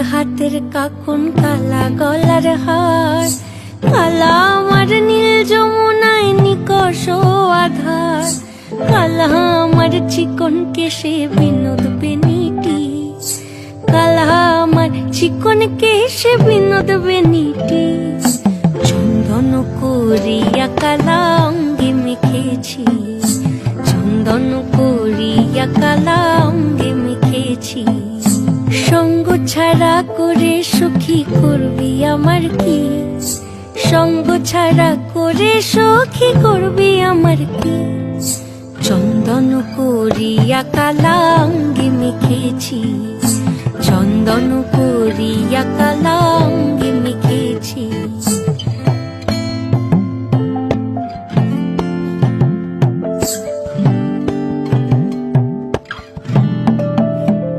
হাতের কাকুন কালা গলার হার, কালা আমার নীল যমুনায় নিকষ আধার, কালা আমার চিকন কেশে বিনোদ বেনিটি, কালা আমার চিকন কেশে বিনোদ বেনিটি। চন্দন করিয়া কালা অঙ্গে মেখেছি, চন্দন করিয়া কালা অঙ্গে মেখেছি। সঙ্গ ছাড়া করে সখী করবি আমার কি, সঙ্গ ছাড়া করে সখী করবি আমার কি। চন্দন করিয়া কালা অঙ্গে মেখেছি, চন্দন করিয়া কালা অঙ্গে মেখেছি।